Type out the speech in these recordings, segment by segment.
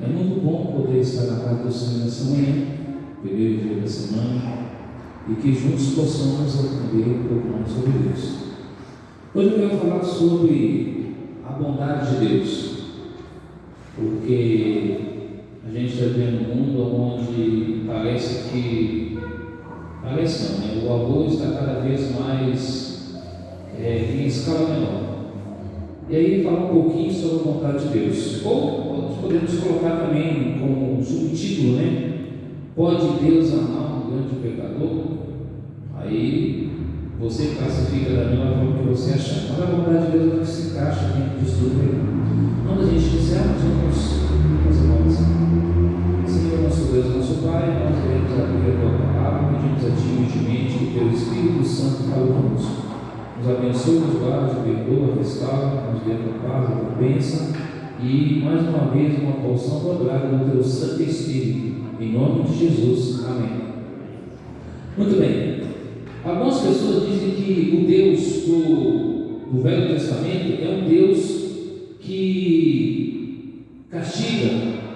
É muito bom poder estar na casa do Senhor nessa manhã, primeiro dia da semana, e que juntos possamos aprender um pouco mais sobre Deus. Hoje eu quero falar sobre a bondade de Deus, porque a gente está vivendo um mundo onde parece não, né? O amor está cada vez mais em escala menor. E aí falar um pouquinho sobre a vontade de Deus. Ou podemos colocar também como subtítulo, né? Pode Deus amar um grande pecador? Aí você classifica da melhor forma que você achar. Mas a vontade de Deus não se encaixa dentro disso tudo aí. Quando a gente quiser, nós vamos fazer uma oração. Senhor, nosso Deus, nosso Pai, nós queremos abrir a tua palavra, pedimos a ti humildemente que teu Espírito Santo fale conosco. Nos abençoe, nos guarde, perdoa, restaura, nos dê a tua paz, a tua bênção e mais uma vez uma porção dobrada do teu Santo Espírito, em nome de Jesus, amém. Muito bem, algumas pessoas dizem que o Deus do Velho Testamento é um Deus que castiga,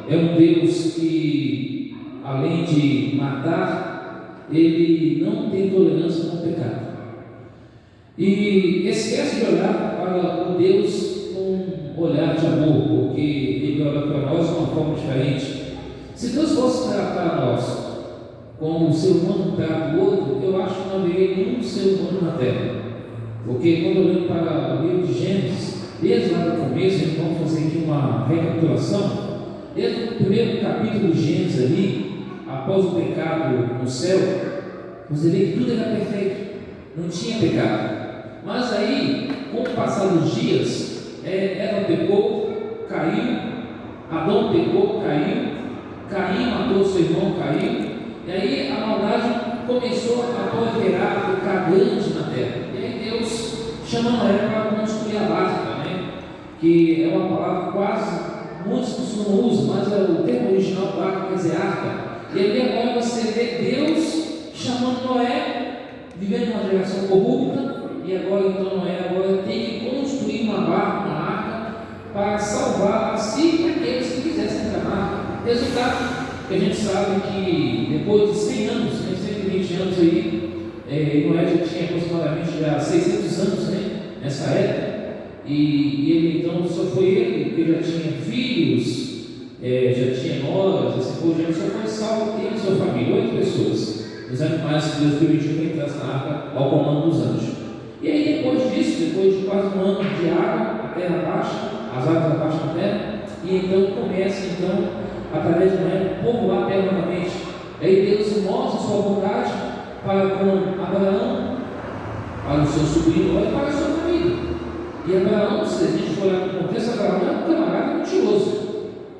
é um Deus que, além de matar, ele não tem tolerância com o pecado. E esquece de olhar para o Deus com um olhar de amor, porque Ele olha para nós de uma forma diferente. Se Deus fosse tratar nós como um ser humano trata o outro, eu acho que não haveria nenhum ser humano na Terra. Porque quando olhamos para o livro de Gênesis, desde lá do começo, vamos fazer aqui uma recapitulação, desde o primeiro capítulo de Gênesis ali, após o pecado no céu, você vê que tudo era perfeito, não tinha pecado. Mas aí, com o passar dos dias, Eva pecou, caiu, Adão pecou, caiu, Caim matou seu irmão, caiu, e aí a maldade começou a proliferar, a ficar grande na terra. E aí Deus chama Noé para construir a barca, né? Que é uma palavra quase, muitos pessoas não usam, mas o termo original barca quer dizer arca. E aí agora você vê Deus chamando Noé, vivendo uma geração corrupta. E agora então Noé tem que construir uma barca, uma arca, para salvar a si e aqueles que quisessem entrar na arca. Resultado que a gente sabe que depois de 100 anos, 120 anos aí, Noé já tinha aproximadamente já 600 anos, né, nessa época, e ele então só foi ele, porque já tinha filhos, já tinha noras, assim por diante, só foi salvo ele e sua família, 8 pessoas, os animais que Deus permitiu que entrasse na arca ao comando dos anjos. E aí depois disso, depois de quase um ano de água, a terra baixa, as águas abaixam da terra, e então começa através de Noé, povoar a terra novamente. Aí Deus mostra sua vontade para com Abraão, para o seu sobrinho e para a sua família. E Abraão, se a gente for olhar no contexto, Abraão é um camarada mentiroso,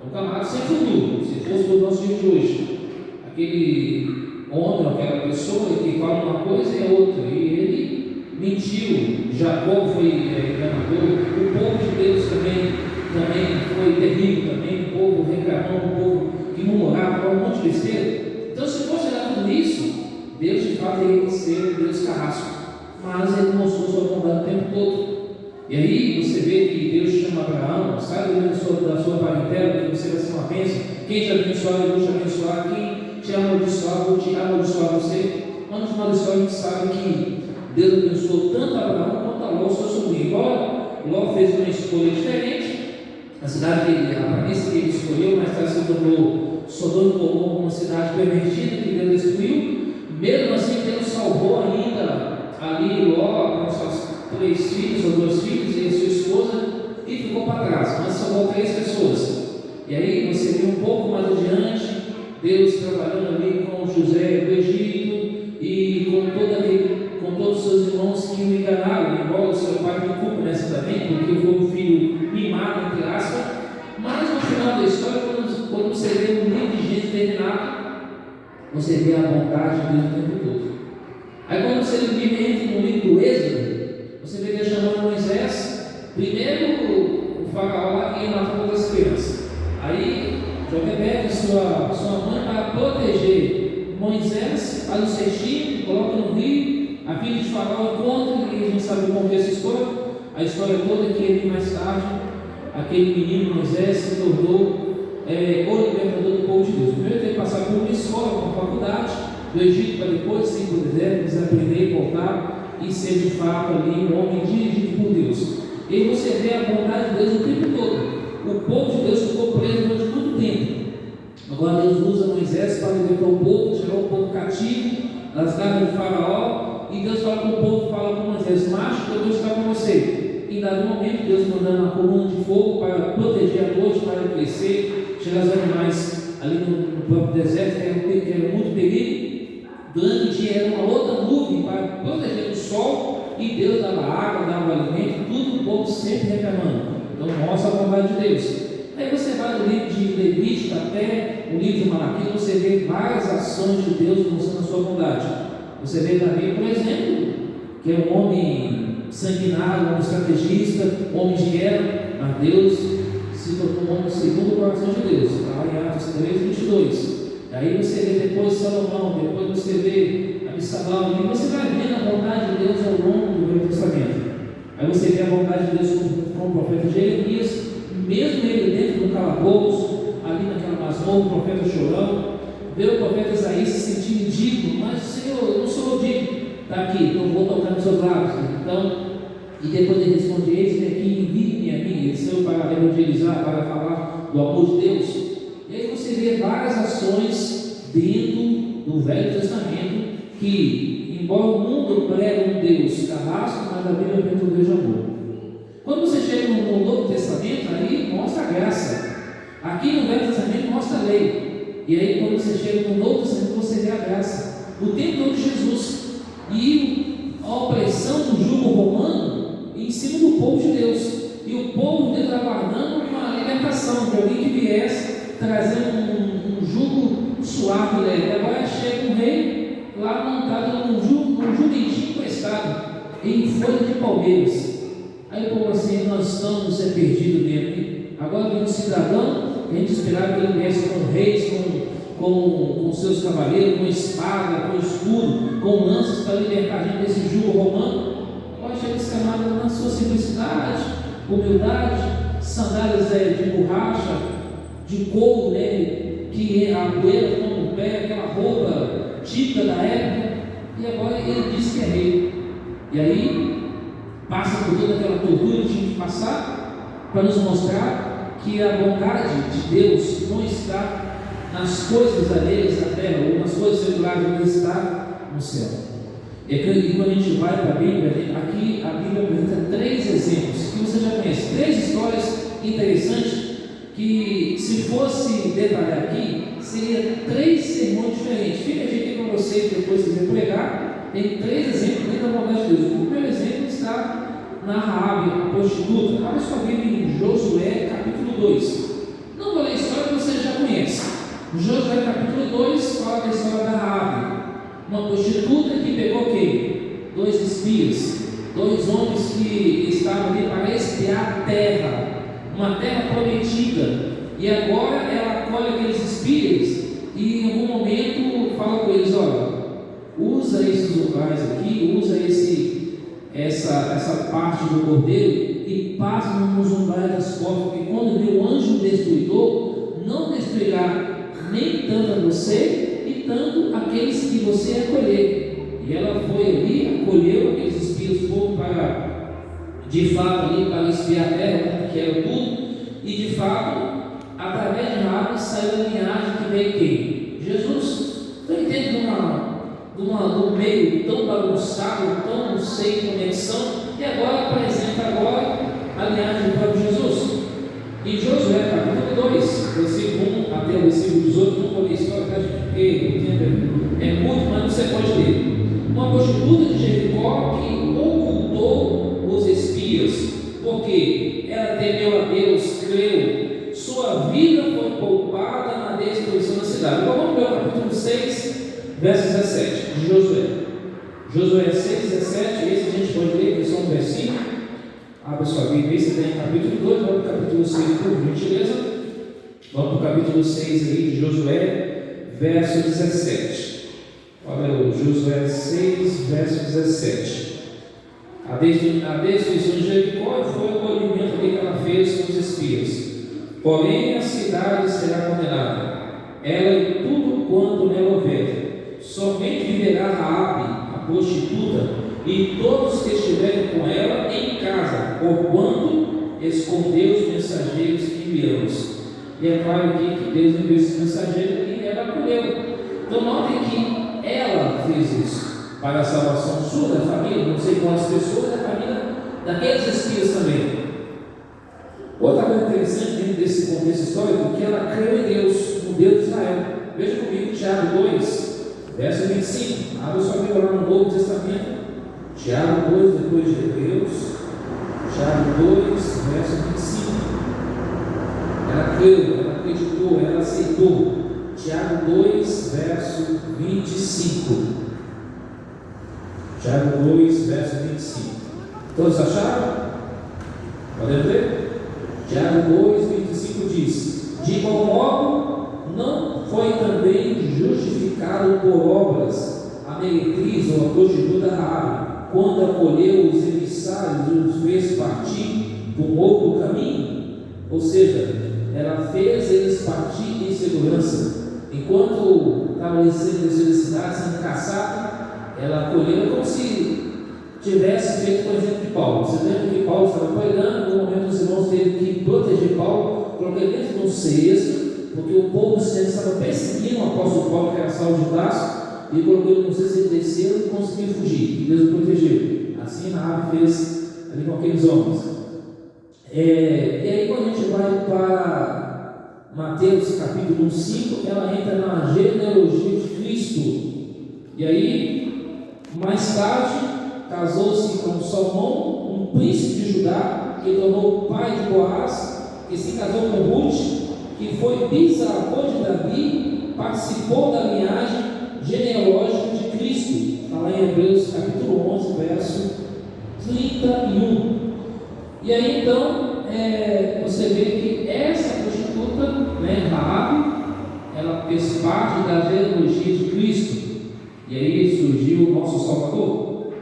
é um camarada sem futuro, se fosse do nosso dia de hoje. Aquele homem, aquela pessoa que fala uma coisa e outra, e ele mentiu, Jacó foi enganador, o povo de Deus também foi terrível, também o povo reclamou, o povo que murmurava, falava um monte de besteira. Então, se fosse olhar tudo isso, Deus de fato teria que ser Deus carrasco, mas ele mostrou sua bondade o tempo todo. E aí você vê que Deus chama Abraão, sai da sua parentela, que você vai ser uma bênção. Quem te abençoar, eu vou te abençoar. Quem te amaldiçoar, eu vou te amaldiçoar você. Mas no final da história a gente sabe que Deus abençoou tanto a Abraão quanto a Ló, seu sobrinho. Embora Ló fez uma escolha diferente, a cidade a aparência que ele escolheu, mais tarde se tornou Sodoma e Gomorra, uma cidade pervertida que Deus destruiu. Mesmo assim, Deus salvou ainda ali Ló com seus 3 filhos ou 2 filhos e a sua esposa, e ficou para trás, mas salvou 3 pessoas. E aí você vê um pouco mais adiante Deus trabalhando ali com José do Egito e com todos os seus irmãos que o enganaram, embora o seu pai não culpa nessa também, porque foi um filho mimado, entre aspas. Mas no final da história, quando você vê o livro de Gênesis terminado, você vê a vontade de Deus o tempo todo. Aí quando você entra no livro do Êxodo, você vê Deus chamando Moisés, primeiro o faraó lá que ia matar todas as crianças. Aí Joquebede, sua mãe, para proteger Moisés, faz um cestinho, coloca no rio, a filha de faraó encontra, e a gente sabe o contexto da história. A história toda é que ele mais tarde, aquele menino Moisés se tornou o libertador do povo de Deus. Primeiro tem que passar por uma escola, uma faculdade, do Egito para depois ir para o deserto, aprender e voltar e ser de fato ali um homem dirigido por Deus. E aí você vê a vontade de Deus o tempo todo. O povo de Deus ficou preso durante muito tempo. Agora Deus usa Moisés para libertar o povo, tirou o povo cativo das garras de Faraó, e Deus fala com o povo, fala com Moisés: macho, eu vou estar com você. E em dado momento, Deus mandando uma coluna de fogo para proteger a noite, para crescer, tirar os animais ali no próprio deserto, que era muito perigo. Durante o dia era uma outra nuvem para proteger do sol, e Deus dava água, dava alimento, tudo o povo sempre reclamando. Então mostra a bondade de Deus. Aí você vai no livro de Levítico até o livro de Malaquias, você vê várias ações de Deus mostrando a sua bondade. Você vê Davi, por exemplo, que é um homem sanguinário, um homem estrategista, um homem de guerra, mas Deus se tornou um homem segundo o coração de Deus. Está lá em Atos 3, 22. Aí você vê depois Salomão, depois você vê Absalão, e você vai vendo a vontade de Deus ao longo do Velho Testamento. Aí você vê a vontade de Deus com o profeta Jeremias, mesmo ele dentro do calabouço, ali naquela masmorra, o profeta chorão, vê o profeta Isaías se sentindo indigno, mas Senhor, eu não sou digno, está aqui, então vou tocar nos seus lábios. Então, e depois ele responde: eis-me aqui, envie-me a mim. Ele saiu para evangelizar, para falar do amor de Deus. E aí você vê várias ações dentro do Velho Testamento que, embora o mundo pregue um Deus carrasco, mas a Bíblia apresenta um Deus de amor. Quando você chega no Novo Testamento, aí mostra a graça. Aqui no Velho Testamento mostra a lei. E aí quando você chega no Novo Testamento, você vê a graça. O tempo todo Jesus. E a opressão do jugo romano em cima do povo de Deus. E o povo de Deus aguardando uma libertação, de alguém que viesse trazendo um jugo suave e leve. Agora chega um rei lá montado num jumentinho emprestado, em folha de palmeiras. Aí o povo assim: nós estamos perdidos mesmo. Agora vem um cidadão, a gente esperava que ele viesse com reis, com seus cavaleiros, com espada, com escudo, com lanças para libertar a gente desse jugo romano. Agora chega esse camarada na sua simplicidade, humildade, sandálias de borracha, de couro, que a poeira toma no pé, aquela roupa típica da época, e agora ele diz que é rei. E aí passa por toda aquela tortura que tinha que passar para nos mostrar que a bondade de Deus não está nas coisas alheias da terra ou nas coisas seculares, mas está no céu. E quando a gente vai para a Bíblia, aqui a Bíblia apresenta 3 exemplos que você já conhece, 3 histórias interessantes que, se fosse detalhar aqui, seria 3 sermões diferentes. Fica a dica para você que depois quiser pregar. Tem 3 exemplos dentro da bondade de Deus. O primeiro exemplo está na Raabe, a prostituta. Abra sua Bíblia em Josué, capítulo 2. Não vou ler a história que você já conhece. Josué, capítulo 2, fala da história da Raabe, uma prostituta que pegou quem? 2 espias, 2 homens que estavam ali para espiar a terra, uma terra prometida. E agora ela acolhe aqueles espias e em algum momento fala com eles: olha, usa esses lugares aqui, usa essa parte do cordeiro e passa nos umbrais das portas, porque quando vir o anjo destruidor, não destruirá nem tanto a você e tanto aqueles que você acolher. E ela foi ali, acolheu aqueles espias, foram para, de fato, ali para espiar a terra, que era tudo, e de fato, através de Raabe saiu a linhagem que veio quem? Jesus. Então entende de um meio tão bagunçado, tão sem conexão, e agora apresenta a linhagem do próprio Jesus. Em Josué capítulo 2, versículo 1 até o versículo 18, não vou ler a história, porque o tempo é curto, mas você pode ler. Uma prostituta de Jericó que ocultou os espias, porque ela temeu a Deus, creu, sua vida foi poupada na destruição da cidade. Agora vamos ver o capítulo 6, verso 17 de Josué. Josué 6, 17, esse a gente pode ler, que é só um versículo. Abra sua Bíblia, esse tem capítulo 2, vamos para o capítulo 6, por gentileza. Vamos para o capítulo 6 aí de Josué, verso 17. Olha o Josué 6, verso 17. A destruição de Jericó foi o acolhimento que ela fez com os espias. Porém, a cidade será ela e tudo quanto nela houver. Somente viverá Raabe, a prostituta, e todos que estiverem com ela em casa, porquanto escondeu os mensageiros que enviamos. E é claro aqui que Deus enviou esse mensageiro e ela acolheu. Então notem que ela fez isso para a salvação sua, da família, não sei quantas pessoas, da família daqueles espias também. Outra coisa interessante dentro desse contexto histórico é que ela creu em Deus, no Deus de Israel. Veja comigo Tiago 2, verso 25. Abra sua Bíblia lá no Novo Testamento. Tiago 2, depois de Hebreus. Tiago 2, verso 25. Ela creu, ela acreditou, ela aceitou. Tiago 2, verso 25. Tiago 2, verso 25. Todos acharam? Podemos ler? Tiago 2, 25 diz: de igual modo, não foi também justificado por obras a meretriz ou a prostituta Raabe, quando acolheu os emissários e os fez partir por um outro caminho? Ou seja, ela fez eles partir em segurança. Enquanto estavam sendo descido da cidade, sendo caçado, ela acolheu como se tivesse feito, por exemplo, de Paulo. Você lembra que Paulo estava pregando, no momento os irmãos teve que proteger Paulo, colocar ele dentro de um cesto, porque o povo estava perseguindo o apóstolo Paulo, que era Saulo de Tarso, e colocou ele no cesto, ele desceu e conseguiu fugir, e Deus o protegeu. Assim Raabe fez ali com aqueles homens. E aí quando a gente vai para Mateus capítulo 5, ela entra na genealogia de Cristo. E aí, mais tarde, casou-se com Salmão, um príncipe de Judá, que tornou o pai de Boaz, que se casou com Ruth, que foi bisavô de Davi, participou da linhagem genealógica de Cristo. Está lá em Hebreus capítulo 11, verso 31. E aí então, você vê que essa prostituta, Raabe, ela fez parte da genealogia de Cristo. E aí surgiu o nosso Salvador.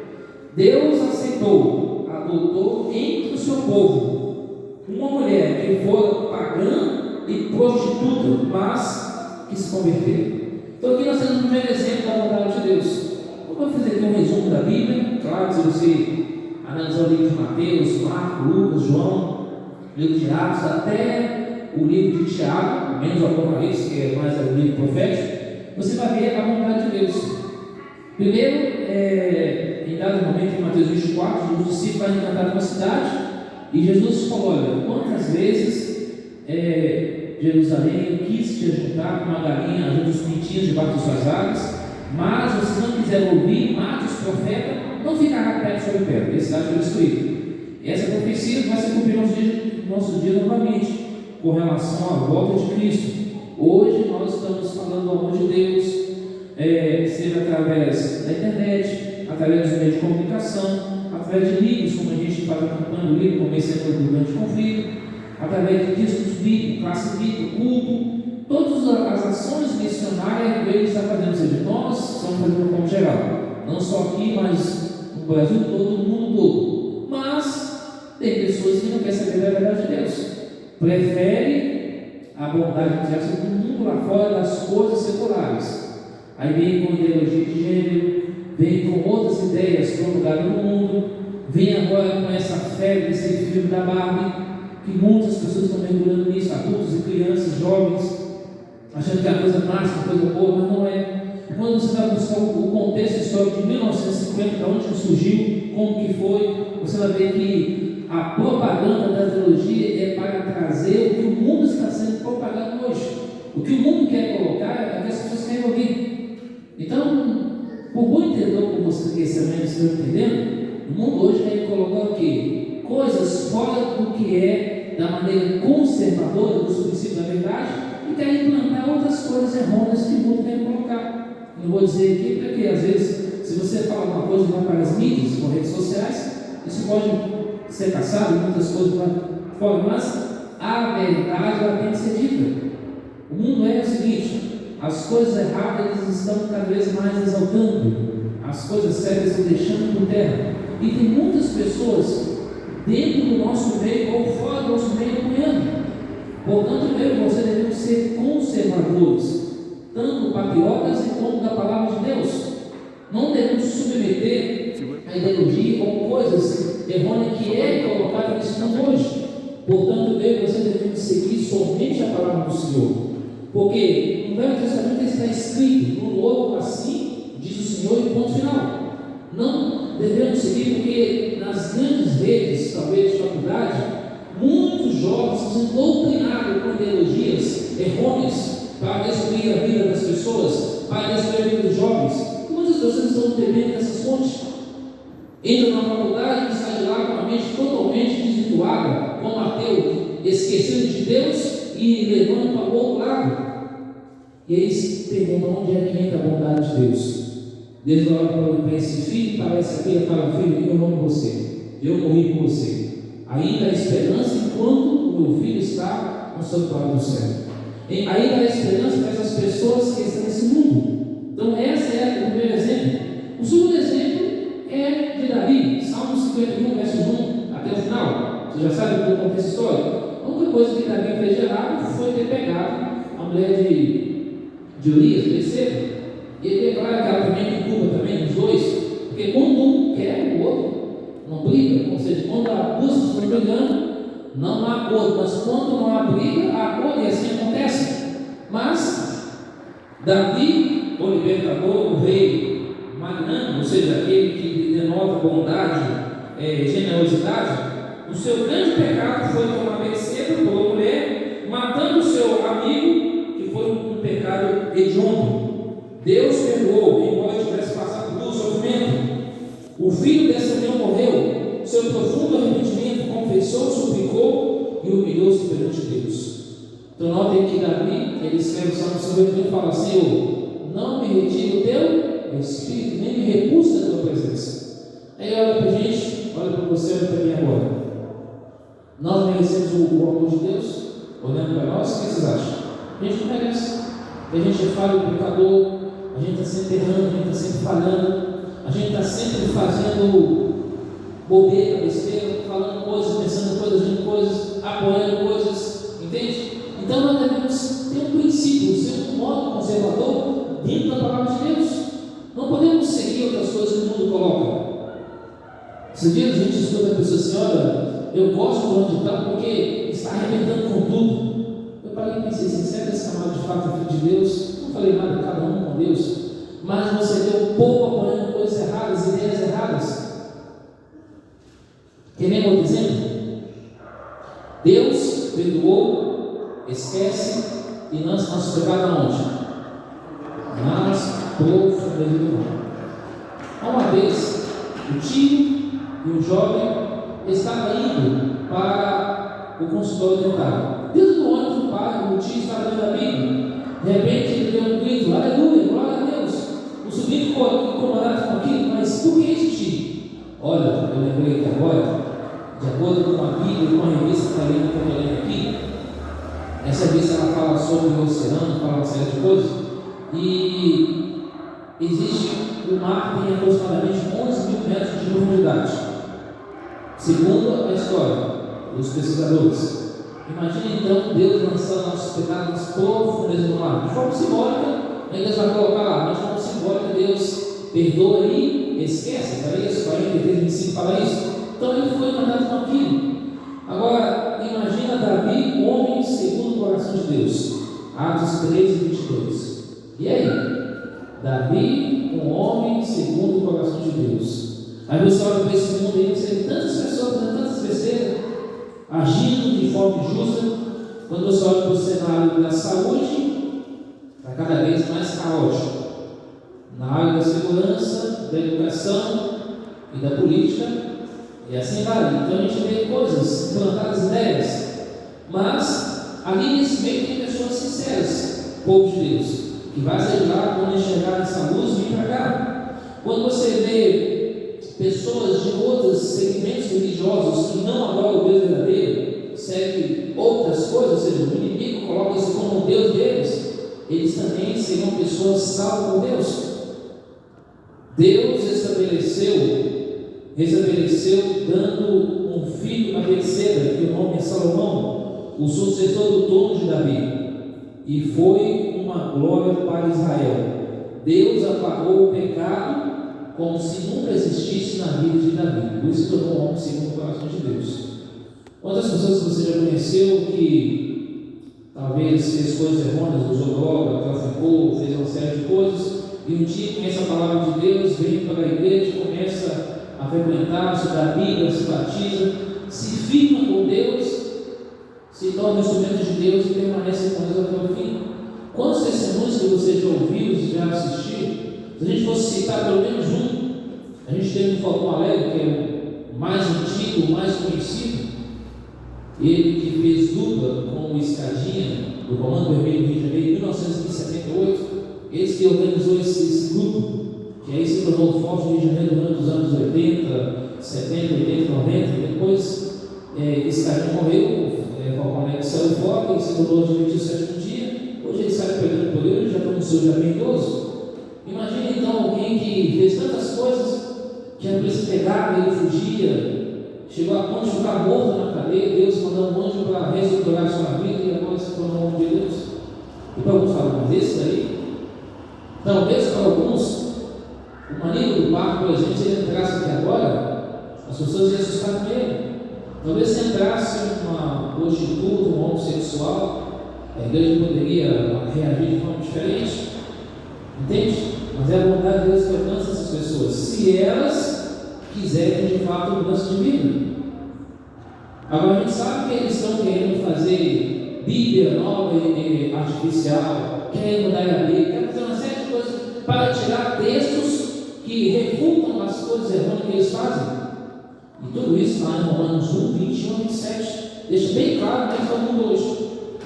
Deus aceitou, adotou entre o seu povo uma mulher que fora pagã e prostituta, mas que se converteu. Então aqui nós temos o primeiro exemplo da bondade de Deus. Eu vou fazer aqui um resumo da Bíblia. Claro, se você analisar o livro de Mateus, Marcos, Lucas, João, livro de Atos, até o livro de Tiago, menos o Apocalipse, que é mais o livro profético, você vai ver a bondade de Deus. Primeiro, em dado momento, em Mateus 24, os discípulos vão encantar uma cidade, e Jesus falou: olha, quantas vezes Jerusalém eu quis te juntar com uma galinha junto os pintinhos debaixo de suas asas, mas vocês não quiseram ouvir, mate os profetas, não ficará pedra sobre pedra, e a cidade foi destruída. E essa profecia vai se cumprir nos nossos dias novamente, com relação à volta de Cristo. Hoje nós estamos falando do amor de Deus, seja através da internet, através dos meios de comunicação, através de livros, como a gente faz a campanha do livro Convencedor do Grande Conflito, através de discos bíblicos, classe bíblica, culto, todas as ações missionárias que ele está fazendo, ou seja, nós estamos fazendo como geral, não só aqui, mas no Brasil todo, no mundo todo. Mas tem pessoas que não querem saber da verdade de Deus, prefere a bondade de Deus do mundo lá fora, das coisas seculares. Aí vem com ideologia de gênero, vem com outras ideias promulgadas no mundo, vem agora com essa febre desse filme da Barbie, que muitas pessoas estão mergulhando nisso, adultos e crianças, jovens, achando que é a coisa máxima, coisa boa, mas não é. Quando você vai buscar o contexto histórico de 1950, de onde surgiu, como que foi, você vai ver que a propaganda da ideologia é para trazer o que o mundo está sendo propagado hoje. O que o mundo quer colocar é o que as pessoas querem ouvir. Então, por bom entendedor como você estão entendendo, o mundo hoje quer colocar o quê? Coisas fora do que é da maneira conservadora dos princípios da verdade e quer implantar outras coisas errôneas que o mundo quer colocar. Eu vou dizer aqui porque às vezes, se você fala uma coisa e vai para as mídias, com redes sociais, isso pode ser caçado, muitas coisas lá fora, mas a verdade ela tem que ser dita. O mundo é o seguinte: as coisas erradas eles estão cada vez mais exaltando, as coisas sérias estão deixando por terra, e tem muitas pessoas dentro do nosso meio ou fora do nosso meio apoiando. Portanto, eu e você devemos ser conservadores, tanto patriotas como da palavra de Deus. Não devemos submeter a ideologia ou coisas errôneas que é colocada nesse mundo hoje. Portanto, eu e você devemos seguir somente a palavra do Senhor, porque no Velho Testamento está escrito, no Novo assim diz o Senhor, e ponto final. Não devemos seguir, porque nas grandes redes, talvez de faculdade, muitos jovens estão sendo doutrinados com ideologias errôneas para destruir a vida das pessoas, para destruir a vida dos jovens. Muitas pessoas estão bebendo nessas fontes. Entram na faculdade e saem de lá com a mente totalmente desvirtuada, como ateu, esquecendo de Deus e levando para o outro lado. E eles perguntam onde é que entra a bondade de Deus. Deus olha para esse filho, para essa filha, fala: filho, eu amo você, eu morri por você. Ainda há esperança enquanto o meu filho está no santuário do céu. Ainda há esperança para essas pessoas que estão nesse mundo. Então, esse é o primeiro exemplo. O segundo exemplo é de Davi, Salmo 51, verso 1 até o final. Você já sabe o que acontece essa história? A única coisa que Davi fez de errado foi ter pegado a mulher de Urias, terceiro. E ele declara que ela também tem culpa também, os dois, porque quando um quer, o outro não briga. Ou seja, quando há duas pessoas brigando, não há acordo, mas quando não há briga, há acordo, e assim acontece. Mas Davi, o libertador, o rei magnânimo, ou seja, aquele que denota bondade, generosidade, o seu grande pecado foi tomar Betseba por uma mulher, matando o seu amigo, que foi um pecado hediondo. Deus perdoou, embora tivesse passado por sofrimento. O filho dessa união morreu. Seu profundo arrependimento confessou, suplicou e humilhou-se perante Deus. Então, notem que Davi, ele escreve o Salmo 51 e fala: Senhor, não me retire o teu Espírito, nem me recusa da tua presença. Aí olha para a gente, olha para você, olha para mim agora. Nós merecemos o amor de Deus? Olhando para nós, o que vocês acham? A gente não merece. A gente é falho, pecador. A gente está sempre errando, a gente está sempre falhando, a gente está sempre fazendo bobeira, besteira, falando coisas, pensando coisas, agindo coisas, apoiando coisas, entende? Então nós devemos ter um princípio, ser um modo conservador dentro da palavra de Deus. Não podemos seguir outras coisas que o mundo coloca. Esses dias a gente escuta a pessoa assim: olha, eu gosto do ano de tal porque está arrebentando com tudo. Eu parei e pensei assim: será que esse camarada de fato é filho de Deus? Não falei nada, cada um com Deus, mas você vê um povo apoiando coisas erradas, ideias erradas. Querem outro exemplo? Deus perdoou, esquece e lança nosso pecado aonde? Nas profundezas do mar. Uma vez, o tio e o jovem estavam indo para o consultório dentário. Dentro do ônibus, o pai, o tio estava lendo a Bíblia. De repente ele deu um grito: aleluia, glória a Deus. O sobrinho ficou incomodado com aquilo: mas por que isso, tio? Olha, eu lembrei aqui agora, de acordo com a Bíblia e com a revista que está lendo, que eu estou lendo aqui, essa revista ela fala sobre o oceano, fala uma série de coisas, e existe o mar que tem aproximadamente 11 mil metros de profundidade, segundo a história dos pesquisadores. Imagina então Deus lançando nossos pecados nas profundezas do mar. De forma simbólica, Deus vai colocar lá, mas de forma simbólica, Deus perdoa e esquece. Isaías 43, 25 fala isso. Então ele foi mandado com aquilo. Agora, imagina Davi, um homem segundo o coração de Deus. Atos 13 e 22. E aí? Davi, um homem segundo o coração de Deus. Aí você olha para esse mundo aí, você vê tantas pessoas fazendo tantas besteiras, agindo de forma injusta. Quando você olha para o cenário da saúde, está cada vez mais caótico. Na área da segurança, da educação e da política, e assim vai. Então a gente vê coisas, implantadas ideias, mas ali nesse meio tem pessoas sinceras, povo de Deus, que vai sair de lá quando enxergar essa luz e vir para cá. Quando você vê pessoas de outros segmentos religiosos que não adoram o Deus verdadeiro, seguem outras coisas, ou seja, o inimigo coloca isso como o Deus deles, eles também serão pessoas salvas por Deus. Deus estabeleceu dando um filho a Betseba, que o nome é Salomão, o sucessor do trono de Davi. e foi uma glória para Israel. Deus apagou o pecado como se nunca existisse na vida de Davi. Por isso tornou um homem segundo o coração de Deus. Quantas pessoas que você já conheceu que talvez fez coisas errôneas, usou droga, traficou, fez uma série de coisas, e um dia conhece a palavra de Deus, vem para a igreja, começa a frequentar, estudar a Bíblia, se batiza, se firma com Deus, se torna instrumento de Deus e permanece com Deus até o fim. Quantos testemunhos que você já ouviu, já assistiu? Se a gente fosse citar pelo menos um, a gente teve o Falcão Alegre, que é o mais antigo, o mais conhecido, ele que fez dupla com o Escadinha, do Comando Vermelho do Rio de Janeiro, em 1978, esse que organizou esse grupo, que aí se tornou forte no Rio de Janeiro durante os anos 80, 70, 80, 90, depois Escadinha morreu, Falcão Alegre saiu fora, e se tornou adventista do sétimo dia, hoje ele sai perdendo poder, ele já está no seu já bem idoso. Imagina então alguém que fez tantas coisas, que a polícia pegava, ele fugia, chegou a ponto de ficar morto na cadeia, Deus mandou um anjo para reestruturar a sua vida e agora se tornou um homem de Deus. E para alguns falam, mas esse daí, talvez para alguns, o marido do parque, por exemplo, se ele entrasse aqui agora, as pessoas iam assustar com ele. Talvez se entrasse uma prostituta, um homossexual, a igreja poderia reagir de forma diferente. Entende? Mas é a vontade de Deus que alcança essas pessoas, se elas quiserem de fato mudança de vida. Agora a gente sabe que eles estão querendo fazer Bíblia nova e artificial, querem mudar a Bíblia, querem fazer uma série de coisas para tirar textos que refutam as coisas errôneas que eles fazem. E tudo isso está em Romanos 1, 21 a 27. Deixa bem claro que está no mundo hoje.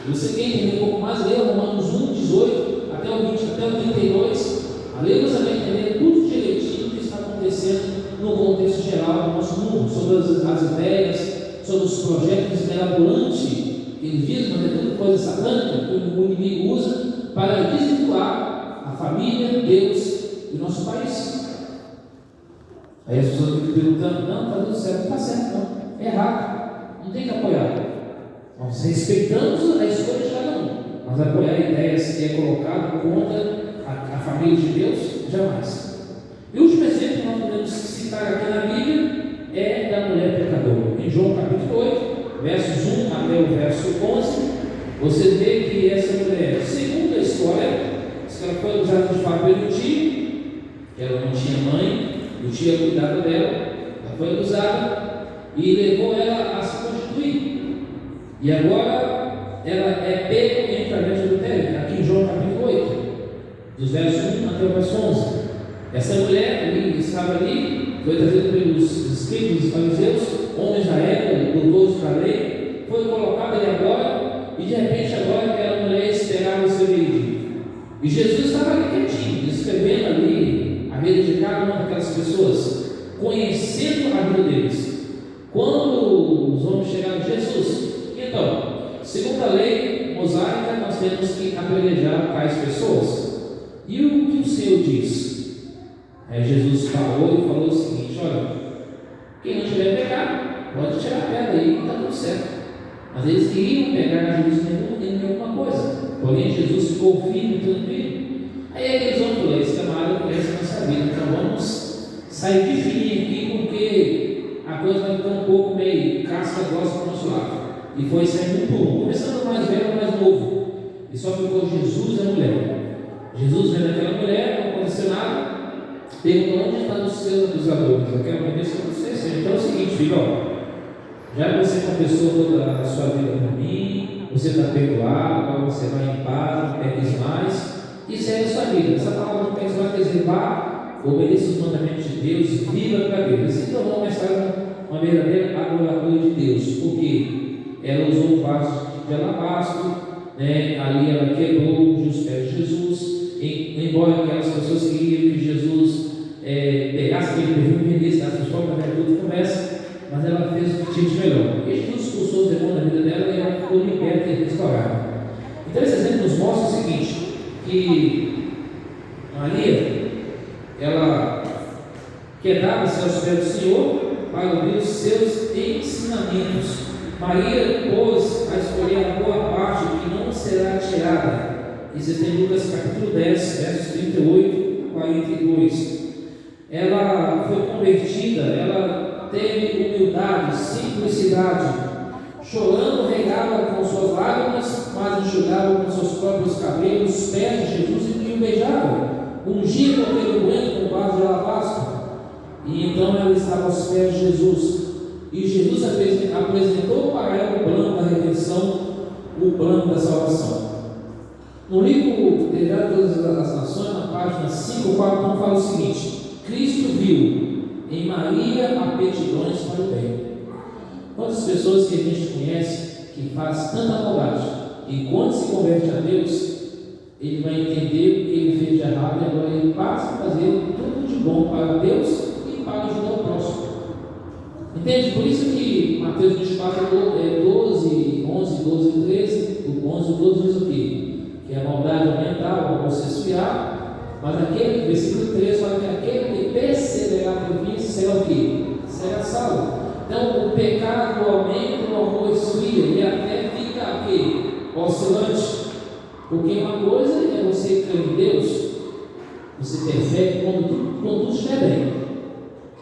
E você quer entender um pouco mais, leia Romanos 1, 18 até o 20, até o 32. Ali você vai entender tudo direitinho o que está acontecendo no contexto geral do nosso mundo, sobre as ideias, sobre os projetos mirabolantes que eles dizem, mas é tudo coisa satânica que o inimigo usa para desvirtuar a família, Deus e o nosso país. Aí as pessoas ficam perguntando, não, está tudo certo, não está certo não, é errado, não tem que apoiar. Nós respeitamos a escolha de cada um, mas apoiar ideias que é colocado contra a família de Deus, jamais. E o último exemplo que nós podemos citar aqui na Bíblia é da mulher pecadora. Em João capítulo 8, versos 1 até o verso 11, você vê que essa mulher, segundo a história, ela foi usada de fato pelo tio, ela não tinha mãe, o tio ia cuidado dela, ela foi usada e levou ela a se constituir. E agora ela é pega em flagrante adultério, aqui em João capítulo 8, dos versos 1 até o verso 11. Essa mulher ali, estava ali, foi trazida pelos escribas dos fariseus, homens da época, doutores da lei, foi colocada ali agora, e de repente agora aquela mulher esperava ser veredito. E Jesus estava ali quietinho, escrevendo ali a vida de cada uma daquelas pessoas, conhecendo a vida deles. Quando os homens chegaram a Jesus, então, segundo a lei mosaica, nós temos que apedrejar tais pessoas. E o que o Senhor diz? Aí Jesus falou e falou o seguinte: olha, quem não tiver pecado, pode tirar a pedra aí, está tudo certo. Mas eles queriam pegar Jesus em alguma coisa, porém Jesus ficou firme e tranquilo. Aí aqueles homens falaram: esse camarada conhece a nossa vida, então vamos sair de fininho aqui, porque a coisa vai ficar um pouco meio casca grossa para o nosso lado. E foi saindo por um, começando do mais velho ao mais novo. E só ficou Jesus e a mulher. Jesus vendo aquela mulher, não aconteceu nada, perguntou: onde estão os seus acusadores? Aquela mulher disse: não sei, Senhor. Então é o seguinte, filho, ó, já que você confessou toda a sua vida por mim, você está perdoado, agora você vai em paz, não peques mais, e segue a sua vida. Essa palavra não peques mais quer dizer: vá, obedeça os mandamentos de Deus, viva para Deus. Assim tornou mais tarde uma verdadeira adoradora de Deus, porque ela usou um vaso de alabastro, né? Ali ela quebrou os pés de Jesus. Embora aquelas pessoas queriam que Jesus pegasse aquele perfume e vendesse as pessoas para ver tudo começa, mas ela fez o que tinha de melhor. E Jesus expulsou os demônios da vida dela e ela ficou liberta e restaurada. Então esse exemplo nos mostra o seguinte: que Maria, ela quedava-se aos pés do Senhor para ouvir os seus ensinamentos. Maria pôs a escolher a boa parte que não será tirada. Isso está em Lucas capítulo 10, versos 38 a 42. Ela foi convertida, ela teve humildade, simplicidade, chorando, regava com suas lágrimas, mas enxugava com seus próprios cabelos os pés de Jesus e o beijava, ungia com aquele unguento com vaso de alabastro. E então ela estava aos pés de Jesus, e Jesus apresentou para ela o plano da redenção, o plano da salvação. No livro Dedicado a Todas as Nações, na página 5, fala o seguinte: Cristo viu em Maria aptidões para o bem. Quantas pessoas que a gente conhece que faz tanta maldade, e quando se converte a Deus, ele vai entender o que ele fez de errado, e agora ele passa a fazer tudo de bom para Deus e para ajudar o próximo. Entende? Por isso que Mateus 24, 12, 11, 12 e 13, o 11 e 12 diz o quê? Que a maldade aumentar, o processuar, mas aquele, versículo 13 fala que aquele que perseverar por mim será o quê? Será salvo. Então o pecado aumenta, o amor esfria e até fica o quê? Oscilante. Porque uma coisa é você crer em Deus, você perfeito quando tudo estiver bem.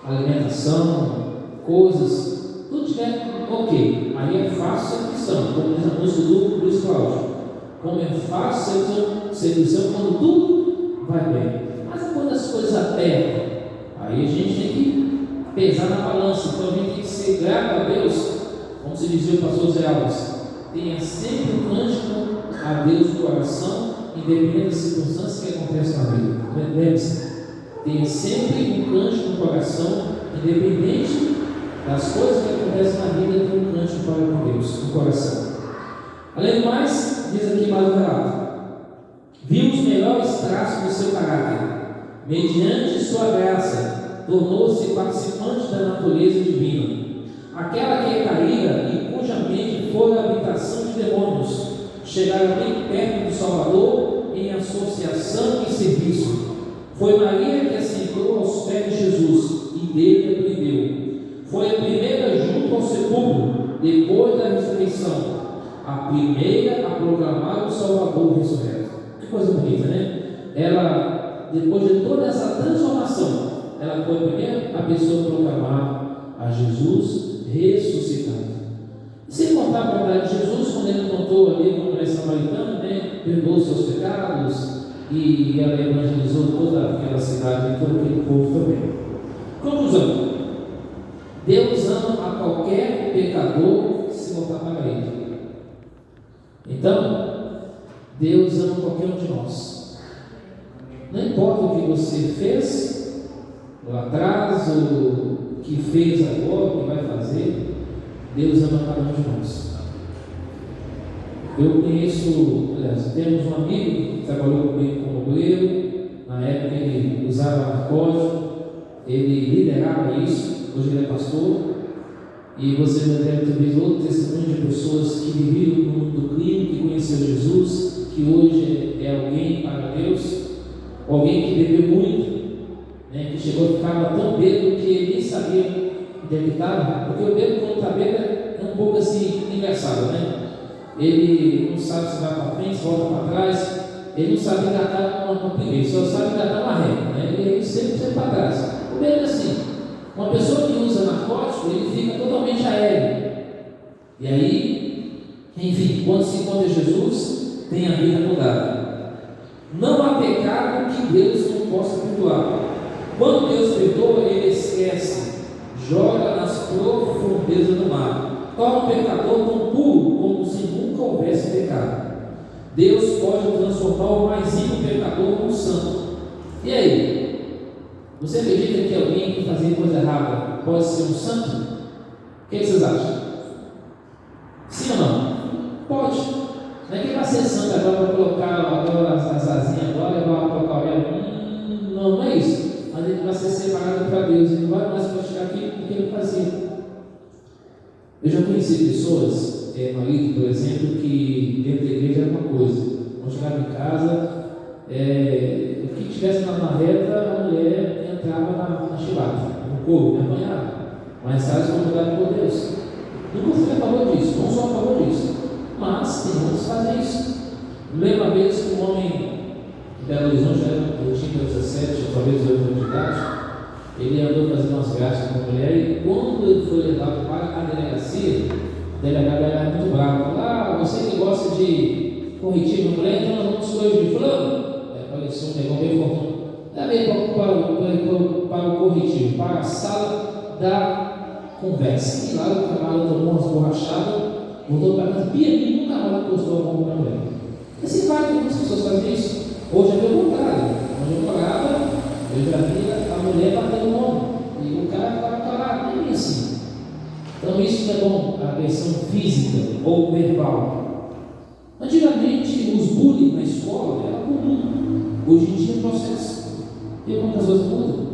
Alimentação, coisas, tudo estiver ok. Aí é fácil ser cristão, como diz a música do Luiz Cláudio. Como é fácil ser cristão quando tudo vai bem. Mas quando as coisas apertam, aí a gente tem que pesar na balança. Então a gente tem que ser grato a Deus, como se dizia o pastor Zé Alves: tenha sempre um cântico a Deus no coração, independente da circunstância que acontece na vida. Lembre-se, tenha sempre um cântico no coração, independente das coisas que acontecem na vida, tem um cântico para com Deus no coração. Além do mais, diz aqui mais um relato: viu os melhores traços do seu caráter, mediante sua graça, tornou-se participante da natureza divina. Aquela que é caída e cuja mente foi a habitação de demônios, chegaram bem perto do Salvador em associação e serviço. Foi Maria que assentou aos pés de Jesus e dele aprendeu. Foi a primeira junto ao sepulcro, depois da ressurreição, a primeira a proclamar o Salvador ressurreto. Que coisa bonita, né? Ela, depois de toda essa transformação, ela foi a primeira a pessoa a proclamar a Jesus ressuscitado. Sem contar a bondade de Jesus, quando ele contou ali com a mulher samaritana, né, perdoou seus pecados, e ela evangelizou toda aquela cidade e todo aquele povo também. Conclusão: Deus ama a qualquer pecador se voltar para ele. Então, Deus ama qualquer um de nós. Não importa o que você fez lá atrás, o que fez agora, o que vai fazer, Deus ama cada um de nós. Eu conheço, aliás, temos um amigo que trabalhou comigo como obreiro. Na época ele usava narcótico, ele liderava isso. Hoje ele é pastor. E você já deve ter visto outro testemunho de pessoas que viviam no mundo do crime, que conheceu Jesus, que hoje é alguém para Deus, alguém que bebeu muito, né, que chegou a ficar tão bêbado que ele nem sabia onde ele estava, porque o bêbado, quando está bêbado, é um pouco assim engraçado, né? Ele não sabe se vai para frente, se volta para trás, ele não sabe engatar uma primeira, só sabe engatar uma ré, né? Ele sempre para trás. O bêbado é assim. Uma pessoa que usa narcótico, ele fica totalmente aéreo. E aí, enfim, quando se encontra Jesus, tem a vida mudada. Não há pecado que Deus não possa perdoar. Quando Deus perdoa, ele esquece, joga nas profundezas do mar. Torna o pecador tão puro como se nunca houvesse pecado. Deus pode transformar o mais ímpio pecador num santo. E aí? Você acredita que alguém que fazia coisa errada pode ser um santo? O que vocês acham? Sim ou não? Pode. Não é que vai ser santo agora, vai colocar agora as asinhas agora e vai colocar o véu. Não é isso. Mas ele vai ser separado para Deus. Ele não vai mais praticar aquilo que ele fazia. Eu já conheci pessoas, marido, por exemplo, que dentro da igreja era uma coisa. Quando chegava em casa, o que tivesse na reta, a mulher entrava na chibata, no corpo, me apanhava. Mas sabe, foi mudado por Deus. Nunca fui a favor disso, não sou a favor disso. Mas tem outros que fazem isso. Eu lembro uma vez que um homem de Belo Horizonte, eu tinha 17, talvez 18 anos de idade, ele andou fazendo umas graças com a mulher e quando ele foi levado para a delegacia, o delegado era muito bravo. Falou: você que gosta de corretivo na mulher, então nós vamos escolher de fulano. Apareceu um negócio bem forte. Levei para o corretivo, para a sala da conversa. E lá o camarada tomou umas borrachadas, voltou para casa, pianinho, nunca mais encostou a mão para a mulher. E assim vai, muitas pessoas fazem isso. Hoje é o contrário. Onde eu morava, eu já via a mulher batendo o homem. E o cara estava calado, nem assim. Então isso não é bom, a agressão física ou verbal. Antigamente, os bullying na escola era comum. Hoje em dia é processo. E quantas coisas mudam?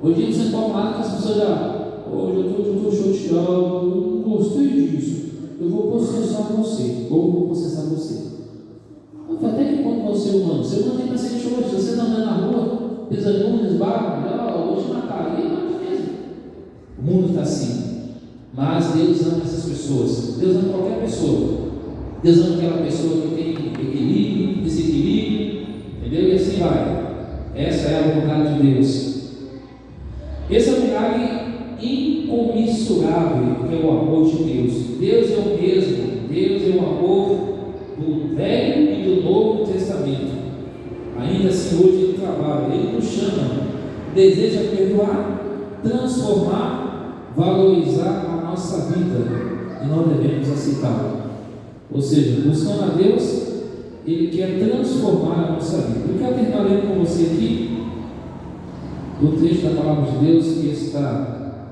Hoje em dia você pode falar que as pessoas já... Hoje eu estou chateado, eu não gostei disso. Eu vou processar você. Ou vou processar você. Até que ponto você é humano? Você não tem paciente hoje. Você está andando na rua, pisando no esbarro, hoje mataria, mata mesmo. O mundo está assim. Mas Deus ama essas pessoas. Deus ama qualquer pessoa. Deus ama aquela pessoa que tem equilíbrio, desequilíbrio, entendeu? E assim vai. Essa é a vontade de Deus. Esse é um milagre incomensurável, que é o amor de Deus. Deus é o mesmo. Deus é o amor do Velho e do Novo Testamento. Ainda assim, hoje Ele trabalha, Ele nos chama, deseja perdoar, transformar, valorizar a nossa vida, e nós devemos aceitá-lo. Ou seja, buscando a Deus, Ele quer transformar a nossa vida. Eu quero terminar lendo com você aqui do texto da palavra de Deus que está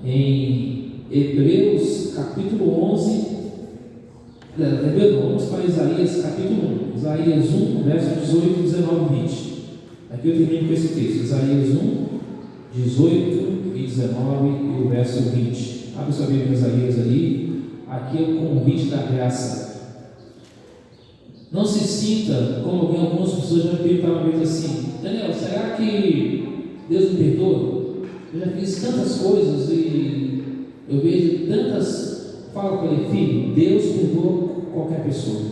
em Hebreus capítulo 11. Vamos para Isaías capítulo 1, Isaías 1, versos 18, 19 e 20. Aqui eu termino com esse texto, Isaías 1, 18 e 19 e o verso 20. Abre sua Bíblia em Isaías ali. Aqui é o convite da graça. Não se sinta como algumas pessoas já me perguntaram uma vez assim: Daniel, será que Deus me perdoa? Eu já fiz tantas coisas e eu vejo tantas. Fala para ele: filho, Deus perdoa qualquer pessoa.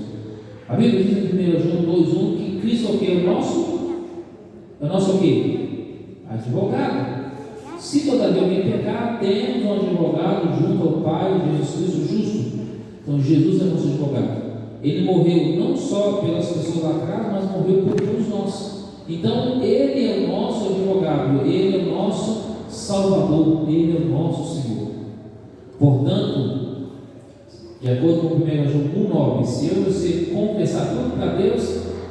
A Bíblia diz em 1 João 2,1 que Cristo é o que? É o nosso o quê? Advogado. Se todavia alguém pecar, temos um advogado junto ao Pai, Jesus Cristo justo. Então Jesus é nosso advogado. Ele morreu não só pelas pessoas lá atrás, mas morreu por todos nós. Então Ele é o nosso advogado, Ele é o nosso Salvador, Ele é o nosso Senhor. Portanto, de acordo com 1 João 1,9, se eu e você confessar tudo para Deus,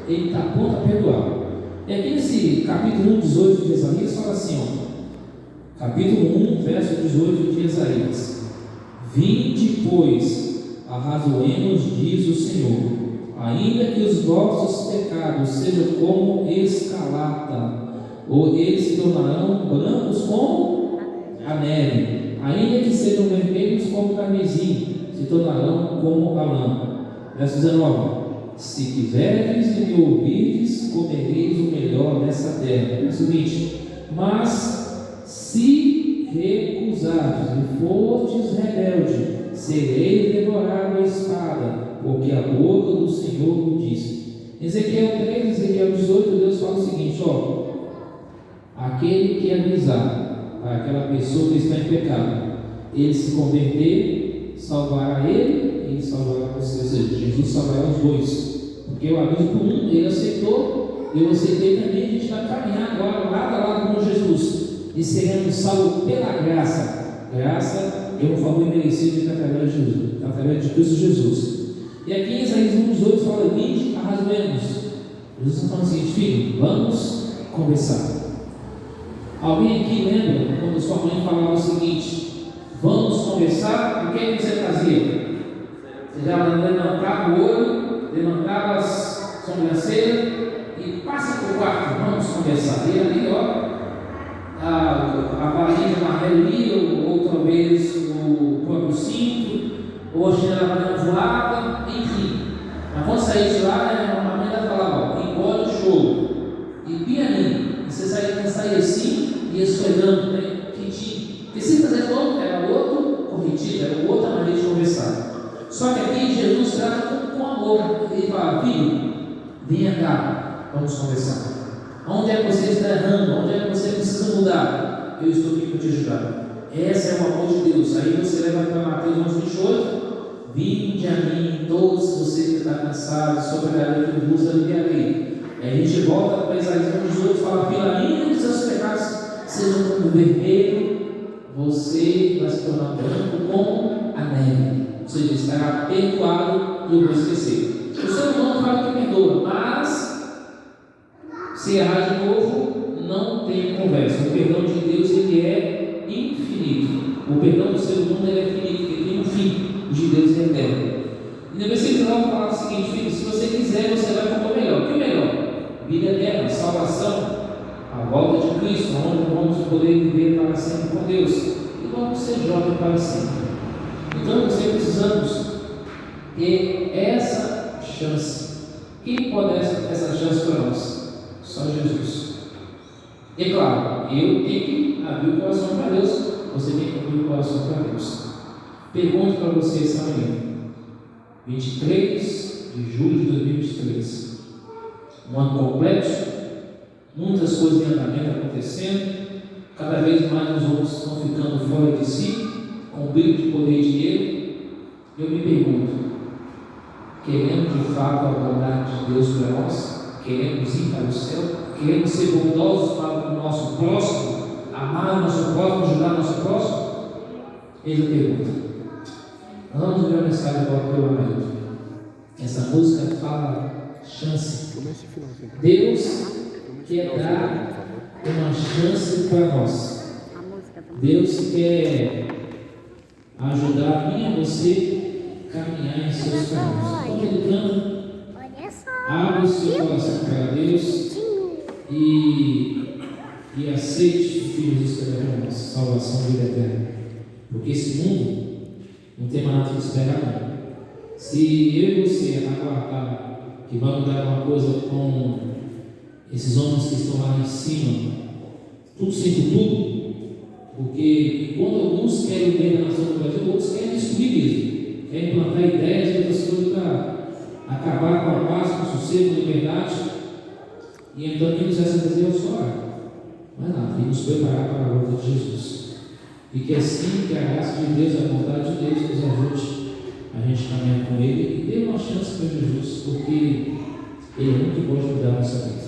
Ele está pronto a perdoar. E aqui nesse capítulo 1, 18 de Isaías, fala assim, capítulo 1, verso 18 de Isaías: Vinde, pois, arrazoemos, diz o Senhor, ainda que os vossos pecados sejam como escarlata, ou eles se tornarão brancos como a neve, ainda que sejam vermelhos como carmesim, se tornarão como a lã. Verso 19: Se quiserdes e me ouvirdes, comereis o melhor dessa terra. Verso 20: Mas se recusardes e fortes rebelde, sereis devorados à espada, porque a boca do Senhor o disse. Ezequiel 3, Ezequiel 18, Deus fala o seguinte: aquele que avisar aquela pessoa que está em pecado, ele se converter, salvará ele e salvará você. Ou seja, Jesus salvará os dois, porque eu aviso por um, ele aceitou, eu aceitei também. A gente vai caminhar agora lado a lado com Jesus e seremos salvos pela graça. Graça é um favor merecido através de Jesus, através de Cristo Jesus. E aqui em Isaías 1,18 fala: vinde, arrazoemos. Jesus está falando o seguinte: filho, vamos conversar. Alguém aqui lembra quando sua mãe falava o seguinte: vamos conversar? O que você fazia? Você já levantava o olho, levantava as sobrancelhas e passa para o quarto, vamos conversar. E ali, a varinha amarela, ou talvez o próprio cinto, ou a chinela voava, enfim. Mas quando sair de lá, a mãe vai falar: engole o choro. E pianinho. E você saía assim, e esfregando, quentinho. Porque se fazer outro, era outro corretivo, era outra maneira de cá, vamos conversar. Onde é que você está errando? Onde é que você precisa mudar? Eu estou aqui para te ajudar. Essa é o amor de Deus. Aí você leva para Mateus 11:28. Vinde a mim, todos vocês que estão cansados, sobrecarregados, que vos aliviarei. Aí a gente volta para Isaías 1:18 e fala: pela linha dos seus pecados sejam como vermelho, você vai se tornar branco como a neve. Ou seja, estará perdoado e eu vou esquecer. O ser humano fala que perdoa, mas se errar de novo, não tem conversa. O perdão de Deus, ele é infinito. O perdão do ser humano, ele é finito, ele tem um fim. O de Deus é eterno. E no versículo 9 fala o seguinte: filho, se você quiser, você vai para o melhor. O que é melhor? Vida eterna, salvação, a volta de Cristo, onde vamos poder viver para sempre com Deus e vamos ser jovens para sempre. Então, nós precisamos ter essa chance. Quem pode dar essa chance para nós? Só Jesus. E claro, eu tenho que abrir o coração para Deus, você tem que abrir o coração para Deus. Pergunto para você essa manhã, 23 de julho de 2023, um ano complexo, muitas coisas em andamento acontecendo, cada vez mais os homens estão ficando fora de si, com brilho de poder e dinheiro. Eu me pergunto, queremos de fato a bondade de Deus para nós? Queremos ir para o céu? Queremos ser bondosos para o nosso próximo? Amar o nosso próximo, ajudar o nosso próximo? Eis a pergunta. Vamos ver a mensagem agora pelo Amarildo. Essa música fala chance. Deus quer dar uma chance para nós. Deus quer ajudar a mim e você caminhar em seus caminhos. Quando ele canta, abre o seu coração para Deus e aceite o Filho de Deus, salvação e vida eterna. Porque esse mundo não tem mais nada que esperar, não. Se eu e você aguardar que vamos dar uma coisa com esses homens que estão lá em cima, tudo sem futuro, porque enquanto alguns querem ver a nação do Brasil, outros querem destruir mesmo, querem implantar ideias e outras coisas para acabar com a paz, com o sossego, com a liberdade. E então quem nos resta fazer é o Senhor. Mas nada, e nos preparar para a volta de Jesus. E que assim, que a graça de Deus, a vontade de Deus nos ajude a gente caminhar com Ele e ter uma chance para Jesus, porque Ele é muito bom de mudar a nossa vida.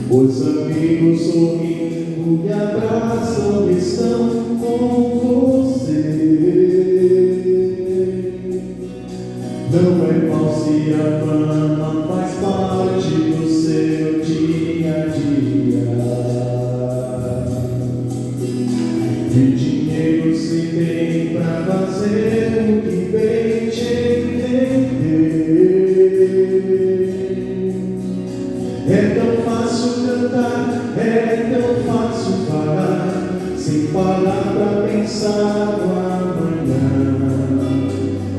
Os amigos sorrindo me abraçam, estão com você. Não é falsa e a fama faz parte do seu dia a dia. De dinheiro se tem pra fazer o que bem te entender. É tão fácil cantar, é tão fácil parar, sem parar pra pensar no amanhã,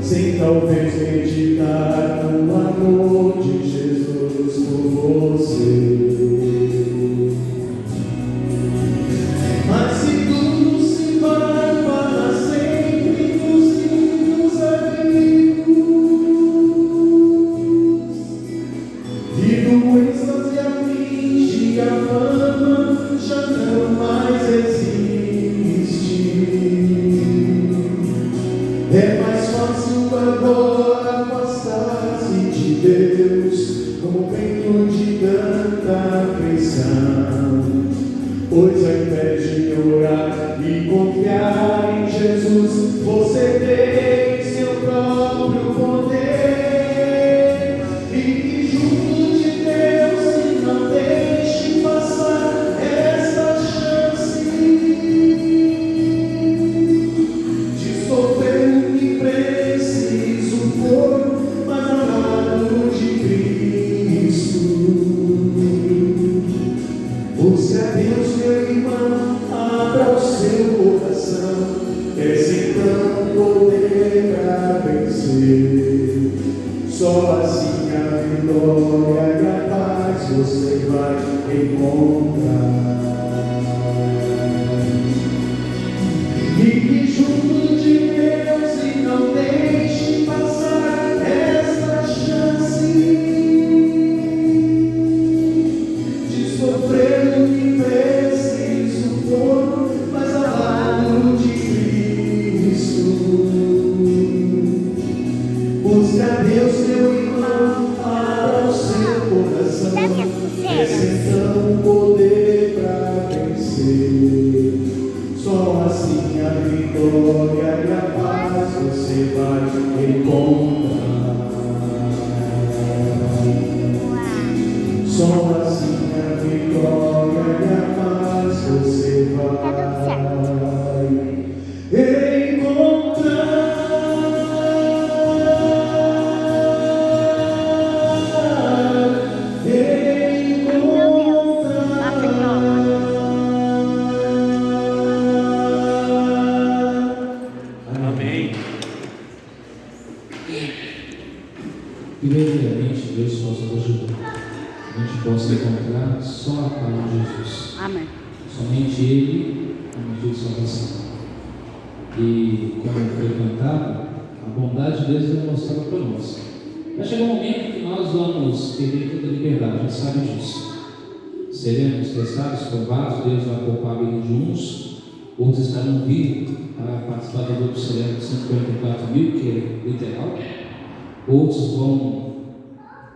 sem talvez meditar no amor de Jesus por você. Mas se tudo se vai para sempre nos lindos amigos e doenças e aflige, a fama já não mais existe. É mais fácil agora afastar-se de Deus, como vento de tanta aflição. Pois ao invés de orar e confiar em Jesus, você tem seu próprio poder. E junto de Deus não deixe passar essa chance. Fique junto de Deus e não deixe passar essa chance de sofrer o que preciso for, mas ao lado de Cristo. Busca a Deus, meu irmão, para o seu coração. Esse então o poder para vencer. Só assim a vitória e a paz você vai encontrar. Só assim a vitória e a paz você vai encontrar. Que verdadeiramente Deus possa nos ajudar, a gente possa encontrar só a paz de Jesus. Amém. Somente Ele é o motivo de salvação. E como foi cantado, a bondade de Deus é mostrada para nós. Vai chegar um momento que nós vamos perder toda a liberdade, a gente sabe disso. Seremos testados, provados, Deus vai poupar a vida de uns, outros estarão vivos para participar do grupo celeste 144 mil, que é literal. Outros vão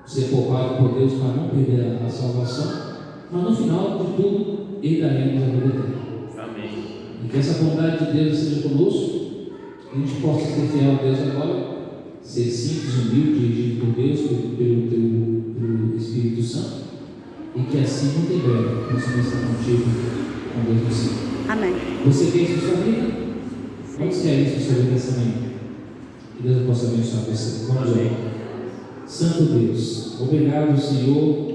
ser poupados por Deus para não perder a salvação, mas no final de tudo, Ele daremos a vida eterna. Amém. E que essa bondade de Deus seja conosco, que a gente possa ser fiel a Deus agora, ser simples, humilde, dirigido por Deus, pelo Espírito Santo, e que assim, muito em breve, possamos estar contigo com Deus no céu. Amém. Você quer isso na sua vida? Quantos querem isso na sua vida essa manhã? Que Deus possa abençoar você. Vamos orar. Santo Deus, obrigado, Senhor,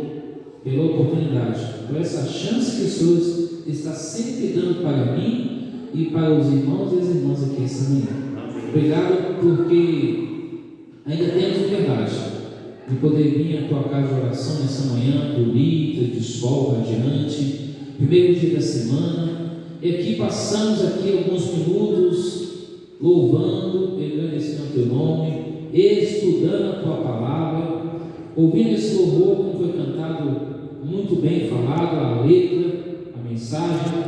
pela oportunidade, por essa chance que o Senhor está sempre dando para mim e para os irmãos e as irmãs aqui essa manhã. Obrigado porque ainda temos liberdade de poder vir à tua casa de oração nessa manhã, bonita, de sol radiante, primeiro dia da semana, e aqui passamos aqui alguns minutos louvando, engrandecendo o teu nome, estudando a tua palavra, ouvindo esse louvor como foi cantado, muito bem falado, a letra, a mensagem,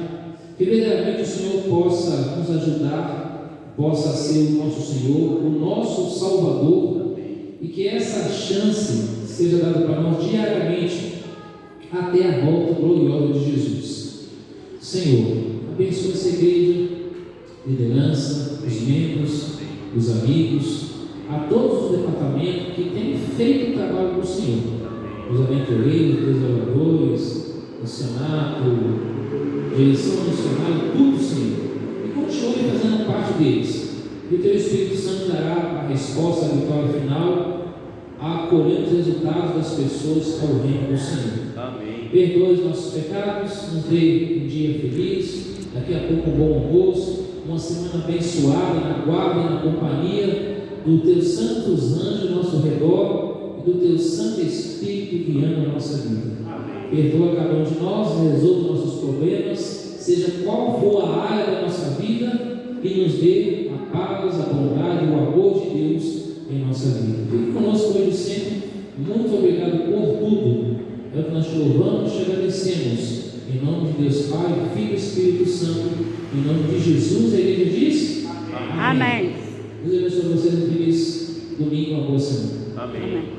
que verdadeiramente o Senhor possa nos ajudar, possa ser o nosso Senhor, o nosso Salvador, e que essa chance seja dada para nós diariamente até a volta gloriosa de Jesus. Senhor, abençoa essa igreja, liderança, os membros, os amigos, a todos os departamentos que têm feito o trabalho do Senhor, os aventureiros, desoladores, missionato, direção missionária, tudo, Senhor, e continue fazendo parte deles, e o teu Espírito Santo dará a resposta, a vitória final, acolhendo os resultados das pessoas ao reino do Senhor. Amém. Perdoa os nossos pecados, nos dê um dia feliz, daqui a pouco um bom almoço, uma semana abençoada na guarda e na companhia dos teus santos anjos ao nosso redor e do teu Santo Espírito guiando a nossa vida. Amém. Perdoa cada um de nós, resolva nossos problemas, seja qual for a área da nossa vida, e nos dê a paz, a bondade, o amor de Deus em nossa vida. Fique conosco hoje sempre. Muito obrigado por tudo. É o que nós te louvamos e te agradecemos. Em nome de Deus Pai, Filho e Espírito Santo, em nome de Jesus, a igreja diz: Amém. Deus abençoe vocês, um feliz domingo, uma boa semana. Amém. Amém.